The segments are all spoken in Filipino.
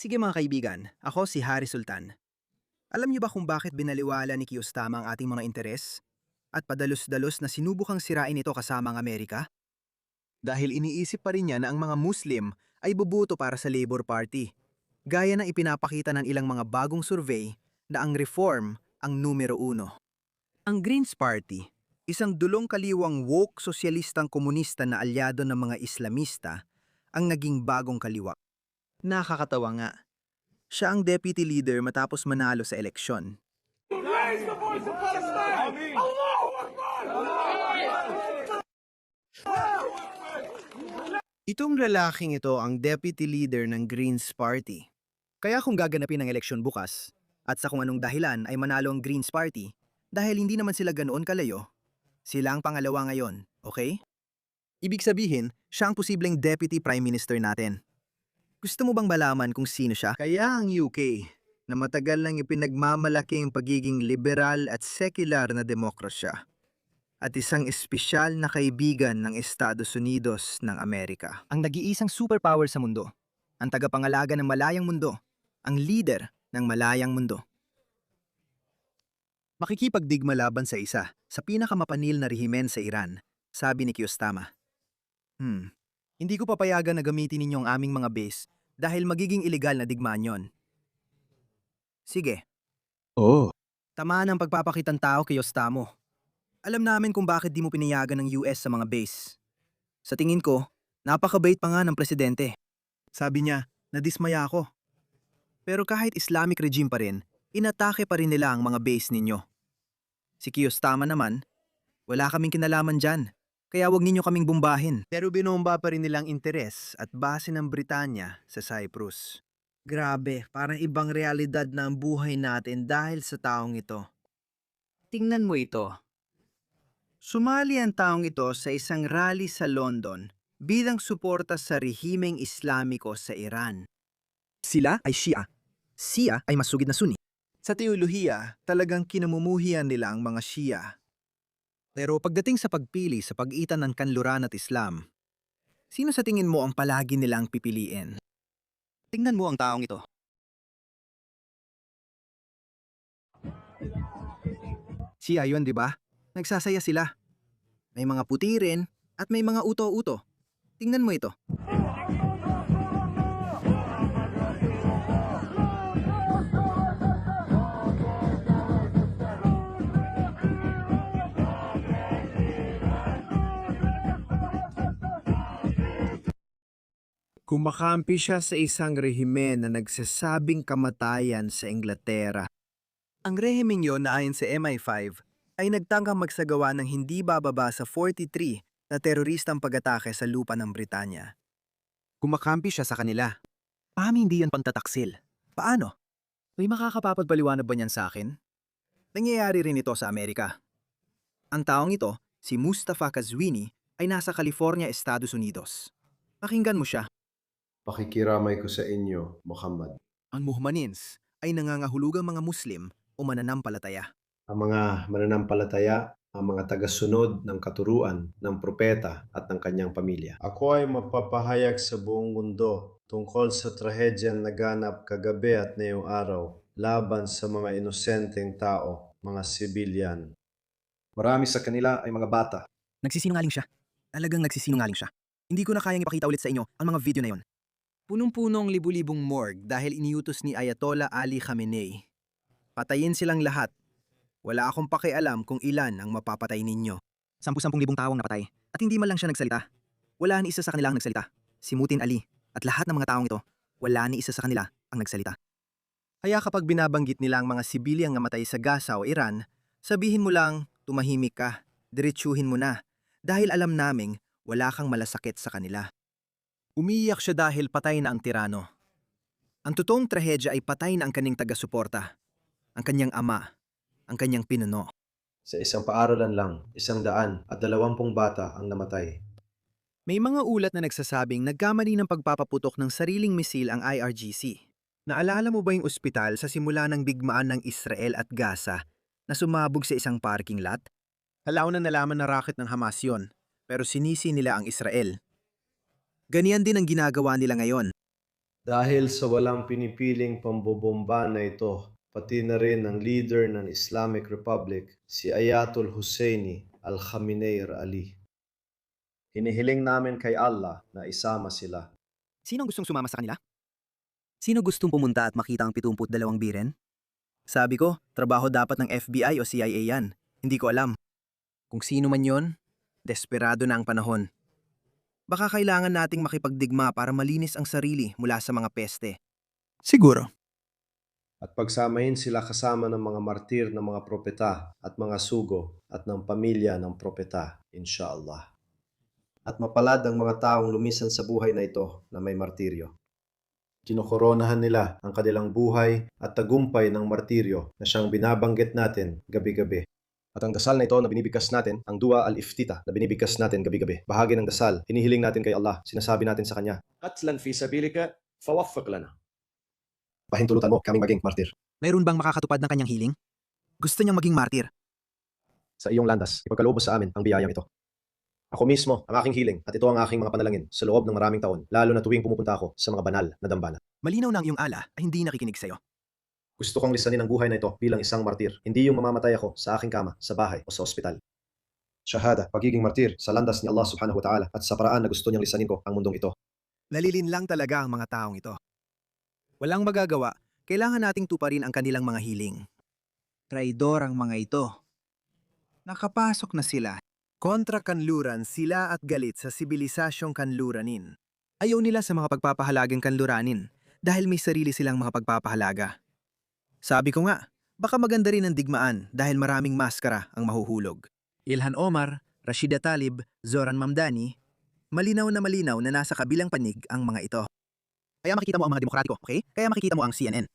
Sige mga kaibigan, ako si Hari Sultan. Alam niyo ba kung bakit binaliwala ni Kiyostama ang ating mga interes? At padalos-dalos na sinubukang sirain ito kasama ang Amerika? Dahil iniisip pa rin niya na ang mga Muslim ay bubuto para sa Labor Party. Gaya ng ipinapakita ng ilang mga bagong survey na ang reform ang numero uno. Ang Greens Party, isang dulong kaliwang woke sosyalistang komunista na alyado ng mga Islamista, ang naging bagong kaliwa. Nakakatawa nga. Siya ang deputy leader matapos manalo sa eleksyon. Raise the voice of Palestine! Allahu Akbar! Itong lalaking ito ang deputy leader ng Greens Party. Kaya kung gaganapin ang eleksyon bukas, at sa kung anong dahilan ay manalo ang Greens Party, dahil hindi naman sila ganoon kalayo, sila ang pangalawa ngayon, okay? Ibig sabihin, siya ang posibleng deputy prime minister natin. Gusto mo bang malaman kung sino siya? Kaya ang UK, na matagal nang ipinagmamalaki ang pagiging liberal at secular na demokrasya, at isang espesyal na kaibigan ng Estados Unidos ng Amerika. Ang nag-iisang superpower sa mundo, ang tagapangalaga ng malayang mundo, ang leader ng malayang mundo. Makikipagdigma laban sa isa, sa pinakamapanil na rehimen sa Iran, sabi ni Kiyostama. Hindi ko papayagan na gamitin ninyo ang aming mga base dahil magiging ilegal na digmaan yon. Sige. Oh, Tamaan ang pagpapakitang tao kay Ostamo. Alam namin kung bakit di mo pinayagan ng US sa mga base. Sa tingin ko, napakabait pa nga ng presidente. Sabi niya, nadismaya ako. Pero kahit Islamic regime pa rin, inatake pa rin nila ang mga base ninyo. Si Kiyostama naman, wala kaming kinalaman dyan, kaya wag ninyo kaming bumbahin. Pero binomba pa rin nilang interes at base ng Britanya sa Cyprus. Grabe, parang ibang realidad na ang buhay natin dahil sa taong ito. Tingnan mo ito. Sumali ang taong ito sa isang rally sa London bilang suporta sa rehimeng Islamiko sa Iran. Sila ay Shia. Shia ay masugid na Sunni. Sa teolohiya, talagang kinamumuhian nila ang mga Shia. Pero pagdating sa pagpili sa pagitan ng kanluran at Islam, sino sa tingin mo ang palagi nilang pipiliin? Tingnan mo ang taong ito. Shia yun, di ba? Nagsasaya sila. May mga puti rin at may mga uto-uto. Tingnan mo ito. Kumakampi siya sa isang rehimen na nagsasabing kamatayan sa Inglaterra. Ang rehimeng yon na ayon sa MI5 ay nagtangkang magsagawa ng hindi bababa sa 43 na teroristang pag-atake sa lupa ng Britanya. Kumakampi siya sa kanila. Paano hindi yan pangtataksil? Paano? May makakapapagpaliwanag ba niyan sa akin? Nangyayari rin ito sa Amerika. Ang taong ito, si Mustafa Kazwini, ay nasa California, Estados Unidos. Pakinggan mo siya. Pakikiramay ko sa inyo, Muhammad. Ang Muhammadins ay nangangahulugang mga Muslim o mananampalataya. Ang mga mananampalataya, ang mga tagasunod ng katuruan ng propeta at ng kanyang pamilya. Ako ay mapapahayag sa buong mundo tungkol sa trahedyang naganap kagabi at ngayong araw laban sa mga inosenteng tao, mga sibilyan. Marami sa kanila ay mga bata. Nagsisinungaling siya. Talagang nagsisinungaling siya. Hindi ko na kayang ipakita ulit sa inyo ang mga video na yon. Punong-punong libu-libong morgue dahil iniutos ni Ayatollah Ali Khamenei. Patayin silang lahat. Wala akong pakialam kung ilan ang mapapatay ninyo. 10,000 tao ang napatay at hindi man lang siya nagsalita. Wala ni isa sa kanila ang nagsalita. Si Mutin Ali at lahat ng mga taong ito, wala ni isa sa kanila ang nagsalita. Kaya kapag binabanggit nila ang mga sibilyang namatay sa Gaza o Iran, sabihin mo lang, tumahimik ka, diretsuhin mo na, dahil alam naming wala kang malasakit sa kanila. Umiiyak siya dahil patay na ang tirano. Ang totoong trahedya ay patay na ang kanyang taga-suporta, ang kanyang ama, ang kanyang pinuno. Sa isang paaralan lang, 120 bata ang namatay. May mga ulat na nagsasabing nagkamali ng pagpapaputok ng sariling misil ang IRGC. Naalala mo ba yung ospital sa simula ng digmaan ng Israel at Gaza na sumabog sa isang parking lot? Halaw na nalaman na racket ng Hamas yon, pero sinisi nila ang Israel. Ganyan din ang ginagawa nila ngayon. Dahil sa walang pinipiling pambobomba na ito, pati na rin ang leader ng Islamic Republic, si Ayatul Husseini Al-Khamenei Ali. Hinihiling namin kay Allah na isama sila. Sino ang gustong sumama sa kanila? Sino gustong pumunta at makita ang 72 biren? Sabi ko, trabaho dapat ng FBI o CIA yan. Hindi ko alam. Kung sino man yon, desperado na ang panahon. Baka kailangan nating makipagdigma para malinis ang sarili mula sa mga peste. Siguro. At pagsamahin sila kasama ng mga martir ng mga propeta at mga sugo at ng pamilya ng propeta, inshallah. At mapalad ang mga taong lumisan sa buhay na ito na may martiryo. Kinokoronahan nila ang kanilang buhay at tagumpay ng martiryo na siyang binabanggit natin gabi-gabi. At ang dasal na ito na binibigkas natin, ang dua al-iftita na binibigkas natin gabi-gabi. Bahagi ng dasal, hinihiling natin kay Allah, sinasabi natin sa Kanya, Qatlan fi sabilika, fawaffiq lana. Pahintulutan mo kaming maging martir. Mayroon bang makakatupad ng kanyang hiling? Gusto niyang maging martir. Sa iyong landas, ipagkaloob sa amin ang biyayang ito. Ako mismo, ang aking hiling, at ito ang aking mga panalangin sa loob ng maraming taon, lalo na tuwing pumupunta ako sa mga banal na dambana. Malinaw na ang iyong ala ay hindi nakikinig sa'yo. Gusto kong lisanin ang buhay na ito bilang isang martir, hindi yung mamamatay ako sa aking kama, sa bahay o sa ospital. Shahada, pagiging martir sa landas ni Allah subhanahu wa ta'ala at sa paraan na gusto niyang lisanin ko ang mundong ito. Nalilinlang talaga ang mga taong ito. Walang magagawa, kailangan nating tuparin ang kanilang mga hiling. Traidor ang mga ito. Nakapasok na sila. Kontra kanluran sila at galit sa sibilisasyong kanluranin. Ayaw nila sa mga pagpapahalagang kanluranin dahil may sarili silang mga pagpapahalaga. Sabi ko nga, baka maganda rin ang digmaan dahil maraming maskara ang mahuhulog. Ilhan Omar, Rashida Talib, Zoran Mamdani, malinaw na nasa kabilang panig ang mga ito. Kaya makikita mo ang mga demokratiko, okay? Kaya makikita mo ang CNN.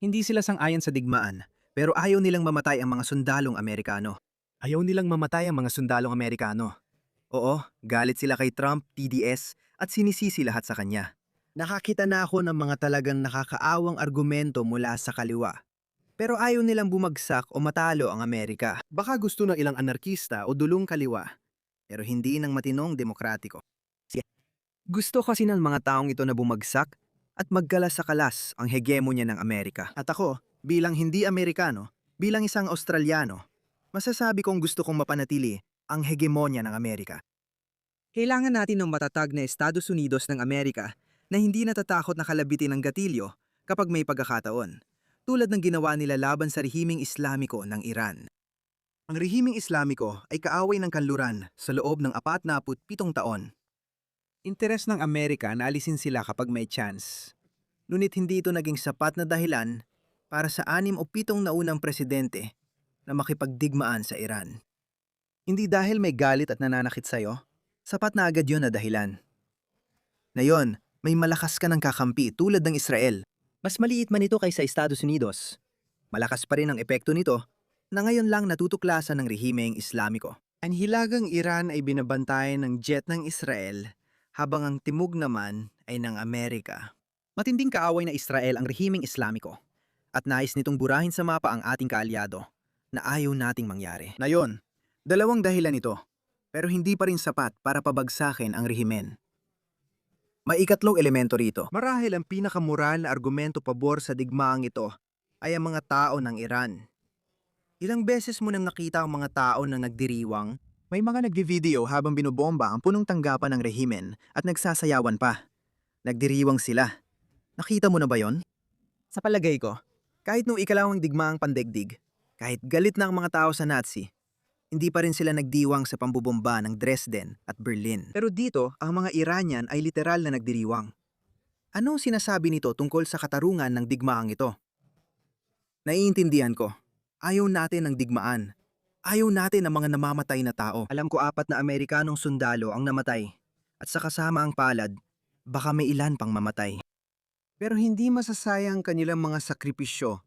Hindi sila sang-ayon sa digmaan, pero ayaw nilang mamatay ang mga sundalong Amerikano. Ayaw nilang mamatay ang mga sundalong Amerikano. Oo, galit sila kay Trump, TDS, at sinisisi lahat sa kanya. Nakakita na ako ng mga talagang nakakaawang argumento mula sa kaliwa. Pero ayaw nilang bumagsak o matalo ang Amerika. Baka gusto ng ilang anarkista o dulong kaliwa, pero hindi ng matinong demokratiko. Gusto kasi ng mga taong ito na bumagsak at magkalas sa kalas ang hegemonya ng Amerika. At ako, bilang hindi Amerikano, bilang isang Australiano, masasabi kong gusto kong mapanatili ang hegemonya ng Amerika. Kailangan natin ng matatag na Estados Unidos ng Amerika na hindi natatakot na kalabitin ng gatilyo kapag may pagkakataon, tulad ng ginawa nila laban sa rehimeng Islamiko ng Iran. Ang rehimeng Islamiko ay kaaway ng kanluran sa loob ng 47 taon. Interes ng Amerika na alisin sila kapag may chance. Ngunit hindi ito naging sapat na dahilan para sa 6 o 7 naunang presidente na makipagdigmaan sa Iran. Hindi dahil may galit at nananakit sa'yo, sapat na agad yun na dahilan. Ngayon, may malakas ka ng kakampi tulad ng Israel. Mas maliit man ito kaysa Estados Unidos. Malakas pa rin ang epekto nito na ngayon lang natutuklasan ng rehimeng Islamiko. Ang hilagang Iran ay binabantayan ng jet ng Israel habang ang timog naman ay ng Amerika. Matinding kaaway na Israel ang rehimeng Islamiko at nais nitong burahin sa mapa ang ating kaalyado na ayaw nating mangyari. Ngayon, 2 dahilan ito, pero hindi pa rin sapat para pabagsakin ang rehimen. May ikatlong elemento rito. Marahil ang pinakamoral na argumento pabor sa digmaang ito ay ang mga tao ng Iran. Ilang beses mo nang nakita ang mga tao na nagdiriwang? May mga nagvi-video habang binobomba ang punong tanggapan ng rehimen at nagsasayawan pa. Nagdiriwang sila. Nakita mo na ba yon? Sa palagay ko, kahit nung ikalawang digmaang pandaigdig, kahit galit na ang mga tao sa Nazi, hindi pa rin sila nagdiwang sa pambubomba ng Dresden at Berlin. Pero dito, ang mga Iranian ay literal na nagdiriwang. Anong sinasabi nito tungkol sa katarungan ng digmaang ito? Naiintindihan ko. Ayaw natin ng digmaan. Ayaw natin ang mga namamatay na tao. Alam ko 4 na Amerikanong sundalo ang namatay. At sa kasama ang palad, baka may ilan pang mamatay. Pero hindi masasayang kanilang mga sakripisyo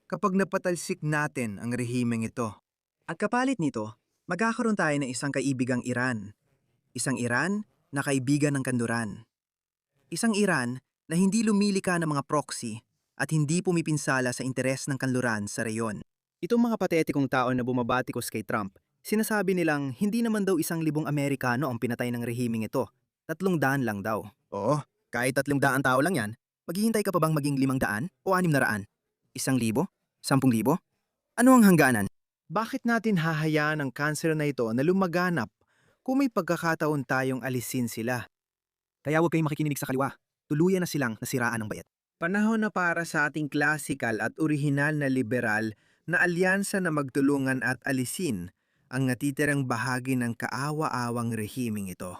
kapag napatalsik natin ang rehimeng ito. At kapalit nito, magkakaroon tayo ng isang kaibigang Iran. Isang Iran na kaibigan ng kanluran. Isang Iran na hindi lumilika ng mga proxy at hindi pumipinsala sa interes ng kanluran sa reyon. Itong mga patetikong tao na bumabatikos kay Trump, sinasabi nilang hindi naman daw 1,000 Amerikano ang pinatay ng rehimeng ito. 300 lang daw. Oo, Kahit 300 tao lang yan, maghihintay ka pa bang maging 500 o 600? 1,000? 10,000? Ano ang hangganan? Bakit natin hahayaan ang kanser na ito na lumaganap kung may pagkakataon tayong alisin sila? Kaya huwag kayong makikinig sa kaliwa. Tuluyan na silang nasiraan ng bayat. Panahon na para sa ating klasikal at orihinal na liberal na alyansa na magtulungan at alisin ang natitirang bahagi ng kaawa-awang rehimeng ito.